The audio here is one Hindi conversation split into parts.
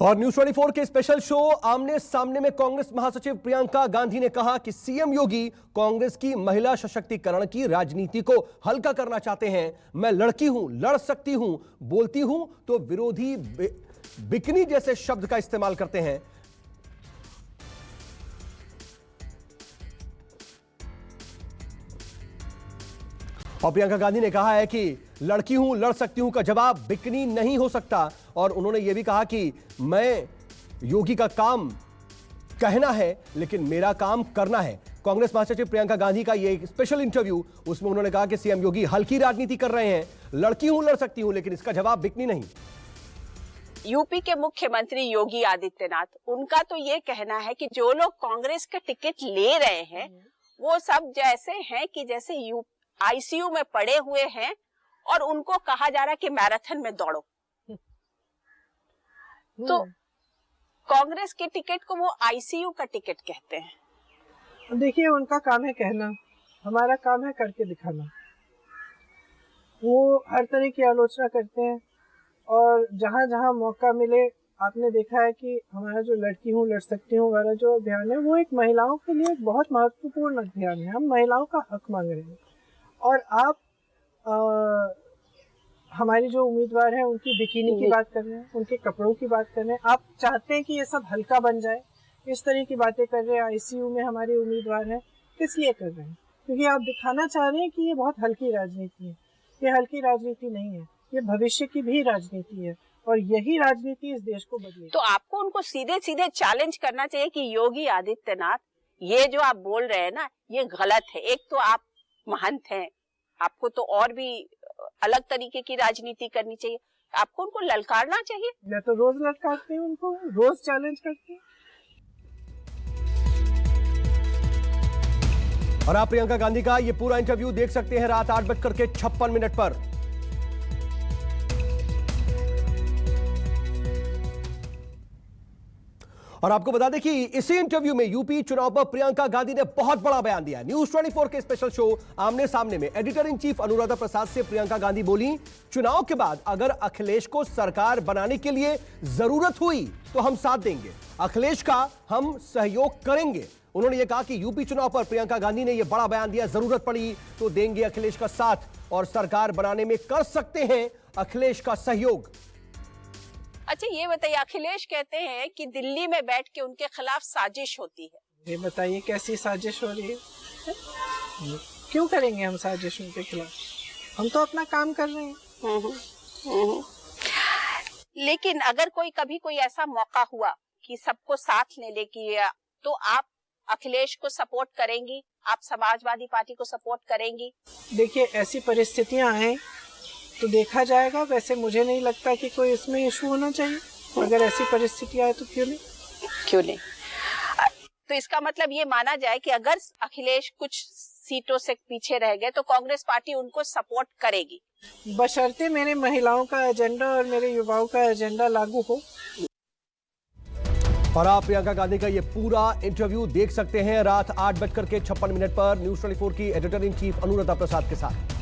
और न्यूज 24 के स्पेशल शो आमने सामने में कांग्रेस महासचिव प्रियंका गांधी ने कहा कि सीएम योगी कांग्रेस की महिला सशक्तिकरण की राजनीति को हल्का करना चाहते हैं। मैं लड़की हूं, लड़ सकती हूं, बोलती हूं तो विरोधी बिकनी जैसे शब्द का इस्तेमाल करते हैं। और प्रियंका गांधी ने कहा है कि लड़की हूं, लड़ सकती हूं का जवाब बिकनी नहीं हो सकता। और उन्होंने यह भी कहा कि मैं योगी का काम कहना है लेकिन मेरा काम करना है। कांग्रेस महासचिव प्रियंका गांधी का यह स्पेशल इंटरव्यू, उसमें उन्होंने कहा कि सीएम योगी हल्की राजनीति कर रहे हैं, लड़की हूं, लड़ सकती हूं, लेकिन इसका जवाब बिकनी नहीं। यूपी के मुख्यमंत्री योगी आदित्यनाथ, उनका तो ये कहना है कि जो लोग कांग्रेस का टिकट ले रहे हैं वो सब जैसे हैं कि जैसे आईसीयू में पड़े हुए हैं और उनको कहा जा रहा है कि मैराथन में दौड़ो। तो कांग्रेस के टिकट को वो आईसीयू का टिकट कहते हैं। देखिए, उनका काम है कहना, हमारा काम है करके दिखाना। वो हर तरह की आलोचना करते हैं और जहाँ जहाँ मौका मिले, आपने देखा है कि हमारा जो लड़की हूँ लड़ सकती हूँ वाला जो अभियान है वो एक महिलाओं के लिए बहुत महत्वपूर्ण अभियान है। हम महिलाओं का हक मांग रहे हैं और आप हमारी जो उम्मीदवार हैं उनकी बिकिनी की बात कर रहे हैं, उनके कपड़ों की बात कर रहे हैं। आप चाहते हैं कि ये सब हल्का बन जाए, इस तरह की बातें कर रहे हैं। आईसीयू में हमारे उम्मीदवार हैं, किस लिए कर रहे हैं? क्योंकि आप दिखाना चाह रहे हैं कि ये बहुत हल्की राजनीति है। ये हल्की राजनीति नहीं है, ये भविष्य की भी राजनीति है और यही राजनीति इस देश को बदलेगी। तो आपको उनको सीधे सीधे चैलेंज करना चाहिए कि योगी आदित्यनाथ, ये जो आप बोल रहे हैं ना, ये गलत है। एक तो आप महंत हैं, आपको तो और भी अलग तरीके की राजनीति करनी चाहिए। आपको उनको ललकारना चाहिए। मैं तो रोज ललकारती हूँ उनको, रोज चैलेंज करती हूँ। और आप प्रियंका गांधी का ये पूरा इंटरव्यू देख सकते हैं रात 8:56 पर। और आपको बता दें कि इसी इंटरव्यू में यूपी चुनाव पर प्रियंका गांधी ने बहुत बड़ा बयान दिया। न्यूज 24 के स्पेशल शो आमने सामने में editor in chief Anuradha Prasad से प्रियंका गांधी बोली, चुनाव के बाद अगर अखिलेश को सरकार बनाने के लिए जरूरत हुई तो हम साथ देंगे, अखिलेश का हम सहयोग करेंगे। उन्होंने ये कहा कि यूपी चुनाव पर प्रियंका गांधी ने यह बड़ा बयान दिया, जरूरत पड़ी तो देंगे अखिलेश का साथ और सरकार बनाने में कर सकते हैं अखिलेश का सहयोग। अच्छा, ये बताइए, अखिलेश कहते हैं कि दिल्ली में बैठ के उनके खिलाफ साजिश होती है। ये बताइए कैसी साजिश हो रही है? क्यों करेंगे हम साजिश उनके खिलाफ? हम तो अपना काम कर रहे हैं। लेकिन अगर कभी कोई ऐसा मौका हुआ कि सबको साथ लेने की, तो आप अखिलेश को सपोर्ट करेंगी? आप समाजवादी पार्टी को सपोर्ट करेंगी? देखिए, ऐसी परिस्थितियां आए तो देखा जाएगा। वैसे मुझे नहीं लगता कि कोई इसमें इशू होना चाहिए। अगर ऐसी परिस्थिति आए तो क्यों नहीं। तो इसका मतलब ये माना जाए कि अगर अखिलेश कुछ सीटों से पीछे रह गए तो कांग्रेस पार्टी उनको सपोर्ट करेगी, बशर्ते मेरे महिलाओं का एजेंडा और मेरे युवाओं का एजेंडा लागू हो। और आप प्रियंका गांधी का ये पूरा इंटरव्यू देख सकते हैं रात 8:56 पर न्यूज 24 की editor in chief Anuradha Prasad के साथ।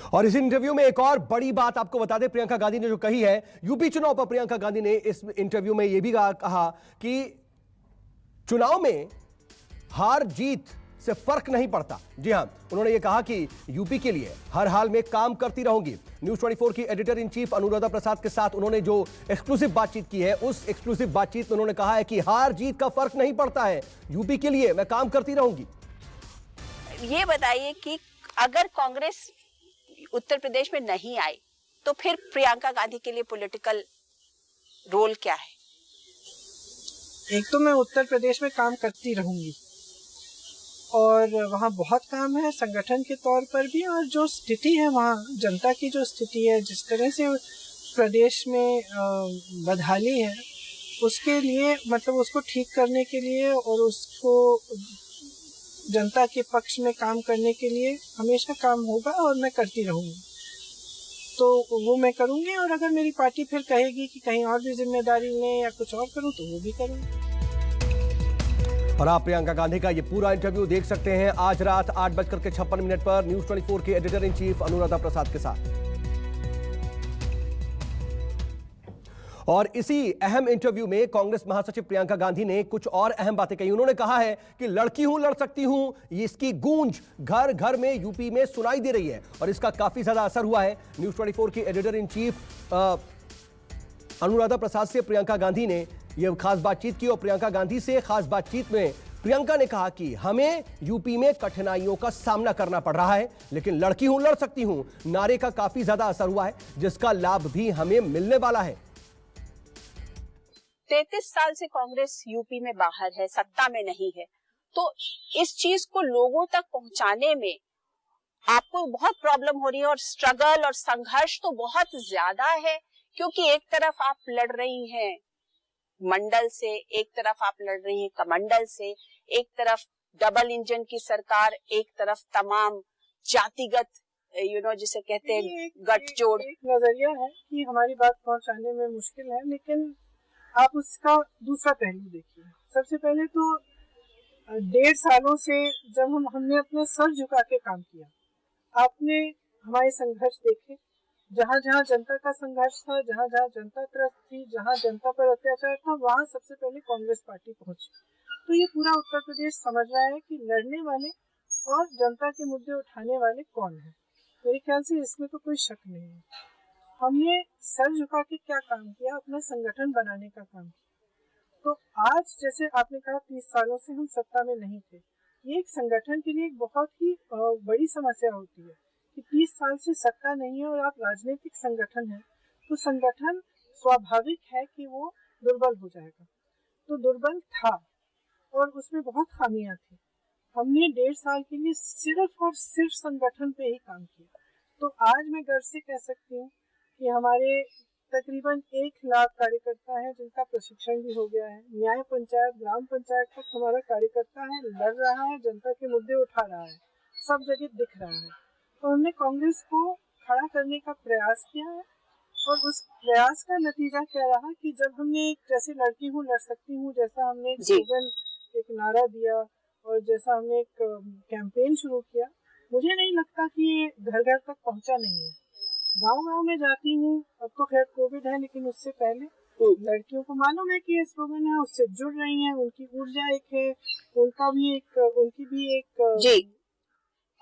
और इस इंटरव्यू में एक और बड़ी बात आपको बता दें, प्रियंका गांधी ने जो कही है, यूपी चुनाव पर प्रियंका गांधी ने इस इंटरव्यू में यह भी कहा कि चुनाव में हार जीत से फर्क नहीं पड़ता। जी हां, उन्होंने ये कहा कि यूपी के लिए हर हाल में काम करती रहूंगी। न्यूज 24 की editor in chief Anuradha Prasad के साथ उन्होंने जो एक्सक्लूसिव बातचीत की है, उस एक्सक्लूसिव बातचीत में उन्होंने कहा है कि हार जीत का फर्क नहीं पड़ता है, यूपी के लिए मैं काम करती रहूंगी। ये बताइए कि अगर कांग्रेस उत्तर प्रदेश में नहीं आई तो फिर प्रियंका गांधी के लिए पॉलिटिकल रोल क्या है? एक तो मैं उत्तर प्रदेश में काम करती रहूंगी और वहाँ बहुत काम है संगठन के तौर पर भी, और जो स्थिति है वहाँ जनता की जो स्थिति है, जिस तरह से प्रदेश में बदहाली है, उसके लिए मतलब उसको ठीक करने के लिए और उसको जनता के पक्ष में काम करने के लिए हमेशा काम होगा और मैं करती रहूँगी। तो वो मैं करूँगी और अगर मेरी पार्टी फिर कहेगी कि कहीं और भी जिम्मेदारी लें या कुछ और करूँ तो वो भी करूँगी। और आप प्रियंका गांधी का ये पूरा इंटरव्यू देख सकते हैं आज रात 8:56 पर न्यूज 24 के editor in chief Anuradha Prasad के साथ। और इसी अहम इंटरव्यू में कांग्रेस महासचिव प्रियंका गांधी ने कुछ और अहम बातें कही। उन्होंने कहा है कि लड़की हूं लड़ सकती हूं, इसकी गूंज घर घर में यूपी में सुनाई दे रही है और इसका काफी ज्यादा असर हुआ है। न्यूज 24 की editor in chief Anuradha Prasad से प्रियंका गांधी ने यह खास बातचीत की और प्रियंका गांधी से खास बातचीत में प्रियंका ने कहा कि हमें यूपी में कठिनाइयों का सामना करना पड़ रहा है, लेकिन लड़की हूं लड़ सकती हूं नारे का काफी ज्यादा असर हुआ है, जिसका लाभ भी हमें मिलने वाला है। 33 साल से कांग्रेस यूपी में बाहर है, सत्ता में नहीं है, तो इस चीज को लोगों तक पहुंचाने में आपको बहुत प्रॉब्लम हो रही है और स्ट्रगल और संघर्ष तो बहुत ज्यादा है, क्योंकि एक तरफ आप लड़ रही हैं मंडल से, एक तरफ आप लड़ रही हैं कमंडल से, एक तरफ डबल इंजन की सरकार, एक तरफ तमाम जातिगत जिसे कहते हैं गठजोड़। एक नजरिया है कि हमारी बात पहुंचाने में मुश्किल है, लेकिन आप उसका दूसरा पहलू देखिए। सबसे पहले तो 1.5 सालों से जब हमने अपना सर झुका के काम किया, आपने हमारे संघर्ष देखे, जहाँ जहाँ जनता का संघर्ष था, जहाँ जहाँ जनता त्रस्त थी, जहाँ जनता पर अत्याचार था, वहाँ सबसे पहले कांग्रेस पार्टी पहुंची। तो ये पूरा उत्तर प्रदेश समझ रहा है कि लड़ने वाले और जनता के मुद्दे उठाने वाले कौन है। मेरे ख्याल से इसमें तो कोई शक नहीं है। हमने सर झुका के क्या काम किया, अपना संगठन बनाने का काम किया। तो आज जैसे आपने कहा 30 सालों से हम सत्ता में नहीं थे, ये एक संगठन के लिए एक बहुत ही बड़ी समस्या होती है कि 30 साल से सत्ता नहीं है और आप राजनीतिक संगठन है, तो संगठन स्वाभाविक है कि वो दुर्बल हो जाएगा। तो दुर्बल था और उसमें बहुत खामियां थी। हमने 1.5 साल के लिए सिर्फ और सिर्फ संगठन पे ही काम किया। तो आज मैं गर्व से कह सकती हूँ कि हमारे तकरीबन 1 लाख कार्यकर्ता हैं जिनका प्रशिक्षण भी हो गया है। न्याय पंचायत, ग्राम पंचायत तक हमारा कार्यकर्ता है, लड़ रहा है, जनता के मुद्दे उठा रहा है, सब जगह दिख रहा है। तो हमने कांग्रेस को खड़ा करने का प्रयास किया है और उस प्रयास का नतीजा क्या रहा कि जब हमने एक जैसे लड़की हूँ लड़ सकती हूँ जैसा हमने एक स्लोगन, एक नारा दिया और जैसा हमने एक कैंपेन शुरू किया, मुझे नहीं लगता कि ये घर घर तक पहुंचा नहीं है। गांव-गांव में जाती हूँ, अब तो खैर कोविड है, लेकिन उससे पहले लड़कियों को मालूम है कि ये स्लोगन है, उससे जुड़ रही हैं, उनकी ऊर्जा एक है, उनकी भी एक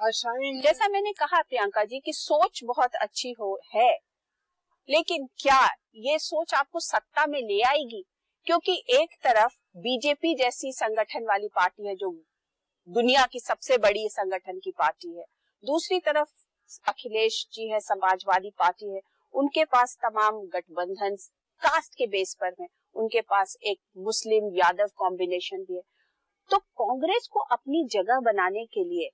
आशाएं। जैसा मैंने कहा प्रियंका जी की सोच बहुत अच्छी है, लेकिन क्या ये सोच आपको सत्ता में ले आएगी? क्योंकि एक तरफ बीजेपी जैसी संगठन वाली पार्टी है जो दुनिया की सबसे बड़ी संगठन की पार्टी है, दूसरी तरफ अखिलेश जी है, समाजवादी पार्टी है, उनके पास तमाम गठबंधन कास्ट के बेस पर है, उनके पास एक मुस्लिम यादव कॉम्बिनेशन भी है। तो कांग्रेस को अपनी जगह बनाने के लिए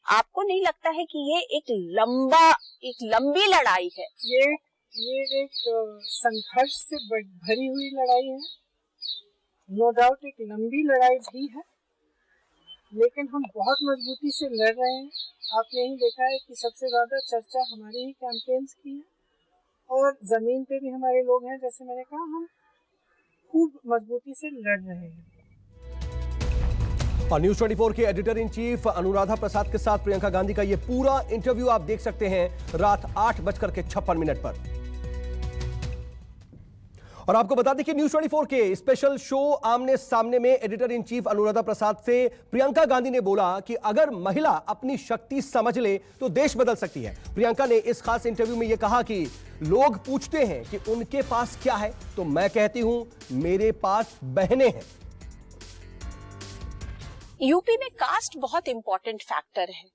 आपको नहीं लगता है कि ये एक लंबी लड़ाई है? ये एक संघर्ष से भरी हुई लड़ाई है, नो डाउट एक लंबी लड़ाई भी है, लेकिन हम बहुत मजबूती से लड़ रहे हैं। आपने ही देखा है कि सबसे ज्यादा चर्चा हमारे ही कैंपेन्स की है और जमीन पे भी हमारे लोग हैं, जैसे मैंने कहा, हम खूब मजबूती से लड़ रहे हैं। और न्यूज 24 के editor in chief Anuradha Prasad के साथ प्रियंका गांधी का ये पूरा इंटरव्यू आप देख सकते हैं रात 8:56 पर। और आपको बता दें कि न्यूज 24 के स्पेशल शो आमने सामने में editor in chief Anuradha Prasad से प्रियंका गांधी ने बोला कि अगर महिला अपनी शक्ति समझ ले तो देश बदल सकती है। प्रियंका ने इस खास इंटरव्यू में यह कहा कि लोग पूछते हैं कि उनके पास क्या है, तो मैं कहती हूं मेरे पास बहनें हैं। यूपी में कास्ट बहुत इंपॉर्टेंट फैक्टर है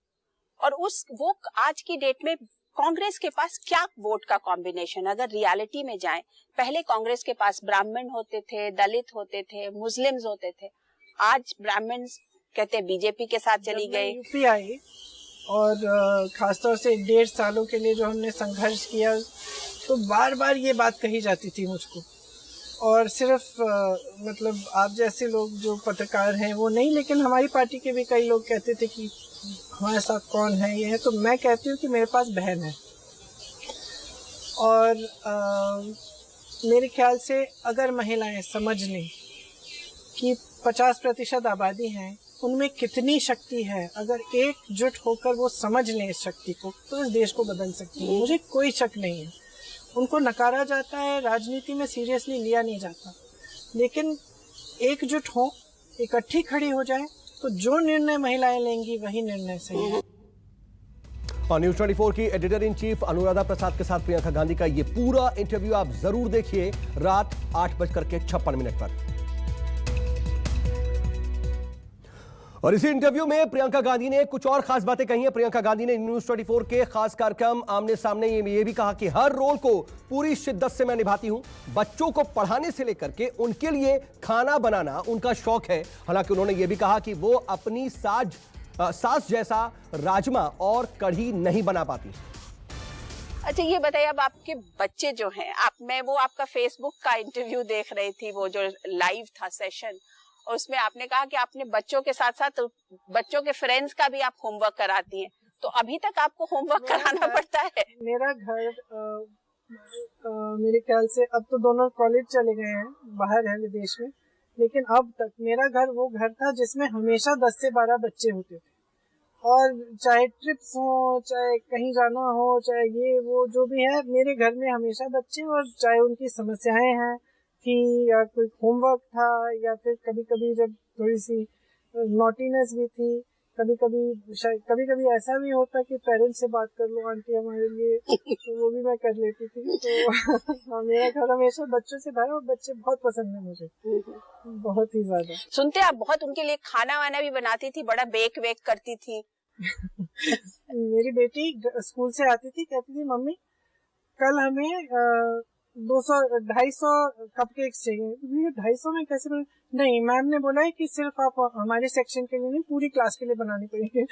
और वो आज की डेट में कांग्रेस के पास क्या वोट का कॉम्बिनेशन, अगर रियलिटी में जाएं, पहले कांग्रेस के पास ब्राह्मण होते थे, दलित होते थे, मुस्लिम्स होते थे, आज ब्राह्मण्स कहते हैं बीजेपी के साथ चली गई। यूपी आई और खासतौर से 1.5 सालों के लिए जो हमने संघर्ष किया, तो बार बार ये बात कही जाती थी मुझको, और सिर्फ मतलब आप जैसे लोग जो पत्रकार हैं वो नहीं, लेकिन हमारी पार्टी के भी कई लोग कहते थे कि हमारे साथ कौन है, ये है। तो मैं कहती हूँ कि मेरे पास बहन है और मेरे ख्याल से अगर महिलाएं समझ लें कि 50% आबादी है, उनमें कितनी शक्ति है। अगर एकजुट होकर वो समझ लें इस शक्ति को तो इस देश को बदल सकती है, मुझे कोई शक नहीं है। उनको नकारा जाता है, राजनीति में सीरियसली लिया नहीं जाता, लेकिन एकजुट हो, इकट्ठी खड़ी हो जाए तो जो निर्णय महिलाएं लेंगी वही निर्णय सही है। और न्यूज 24 की editor in chief Anuradha Prasad के साथ प्रियंका गांधी का ये पूरा इंटरव्यू आप जरूर देखिए रात 8:56 पर। और इसी इंटरव्यू में प्रियंका गांधी ने कुछ और खास बातें कही हैं। प्रियंका गांधी ने न्यूज 24 के खास कार्यक्रम आमने सामने ये भी कहा कि हर रोल को पूरी शिद्दत से मैं निभाती हूं। बच्चों को पढ़ाने से लेकर के उनके लिए खाना बनाना उनका शौक है। हालांकि उन्होंने ये भी कहा कि वो अपनी सास जैसा राजमा और कढ़ी नहीं बना पाती। अच्छा ये बताइए, अब आपके बच्चे जो हैं, मैं वो आपका फेसबुक का इंटरव्यू देख रही थी, वो जो लाइव था सेशन, और उसमें आपने कहा कि आपने बच्चों के साथ साथ बच्चों के फ्रेंड्स का भी आप होमवर्क कराती हैं। तो अभी तक आपको होमवर्क कराना पड़ता है? मेरा घर मेरे ख्याल से अब तो दोनों कॉलेज चले गए हैं, बाहर हैं विदेश में, लेकिन अब तक मेरा घर वो घर था जिसमें हमेशा 10 से 12 बच्चे होते थे। और चाहे ट्रिप्स हो, चाहे कहीं जाना हो, चाहे ये वो जो भी है, मेरे घर में हमेशा बच्चे, और चाहे उनकी समस्याएं हैं थी या कोई होमवर्क था, या फिर कभी कभी जब थोड़ी सी नॉटीनेस भी थी, कभी कभी ऐसा भी होता कि पेरेंट्स से बात कर लो आंटी हमारे लिए, तो वो भी मैं कर लेती थी। तो मेरा घर हमेशा बच्चों से भरा, और बच्चे बहुत पसंद है मुझे, बहुत ही ज्यादा। सुनते आप बहुत उनके लिए खाना वाना भी बनाती थी, बड़ा बेक वेक करती थी। मेरी बेटी स्कूल से आती थी, कहती थी मम्मी कल हमें 200-250 कपकेक्स चाहिए। 250 में कैसे बने? नहीं, मैम ने बोला है कि सिर्फ आप हमारे सेक्शन के लिए नहीं, पूरी क्लास के लिए बनानी पड़ेगी।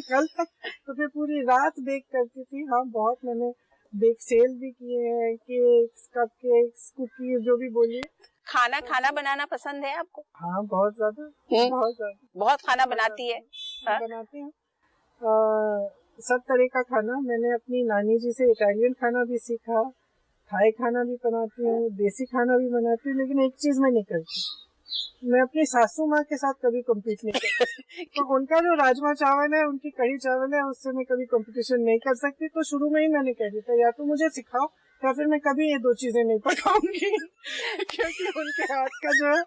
कल तक तो फिर पूरी रात बेक करती थी। हाँ, बहुत मैंने बेक सेल भी किए हैं, केक्स, कपकेक्स, कुकीज, जो भी बोलिए। खाना बनाना पसंद है आपको? हाँ, बहुत ज्यादा, बहुत ज्यादा। बहुत खाना बनाती है? बनाती हूँ सब तरह का खाना। मैंने अपनी नानी जी से इटालियन खाना भी सीखा, थाई खाना भी बनाती हूँ, देसी खाना भी बनाती हूँ, लेकिन एक चीज मैं नहीं करती, मैं अपनी सासू माँ के साथ कभी कम्पीट नहीं करती। तो उनका जो राजमा चावल है, उनकी कढ़ी चावल है, उससे मैं कभी कंपटीशन नहीं कर सकती। तो शुरू में ही मैंने कह दिया था, या तो मुझे सिखाओ या फिर मैं कभी ये दो चीजें नहीं पकाऊंगी। क्योंकि उनके हाथ का जो है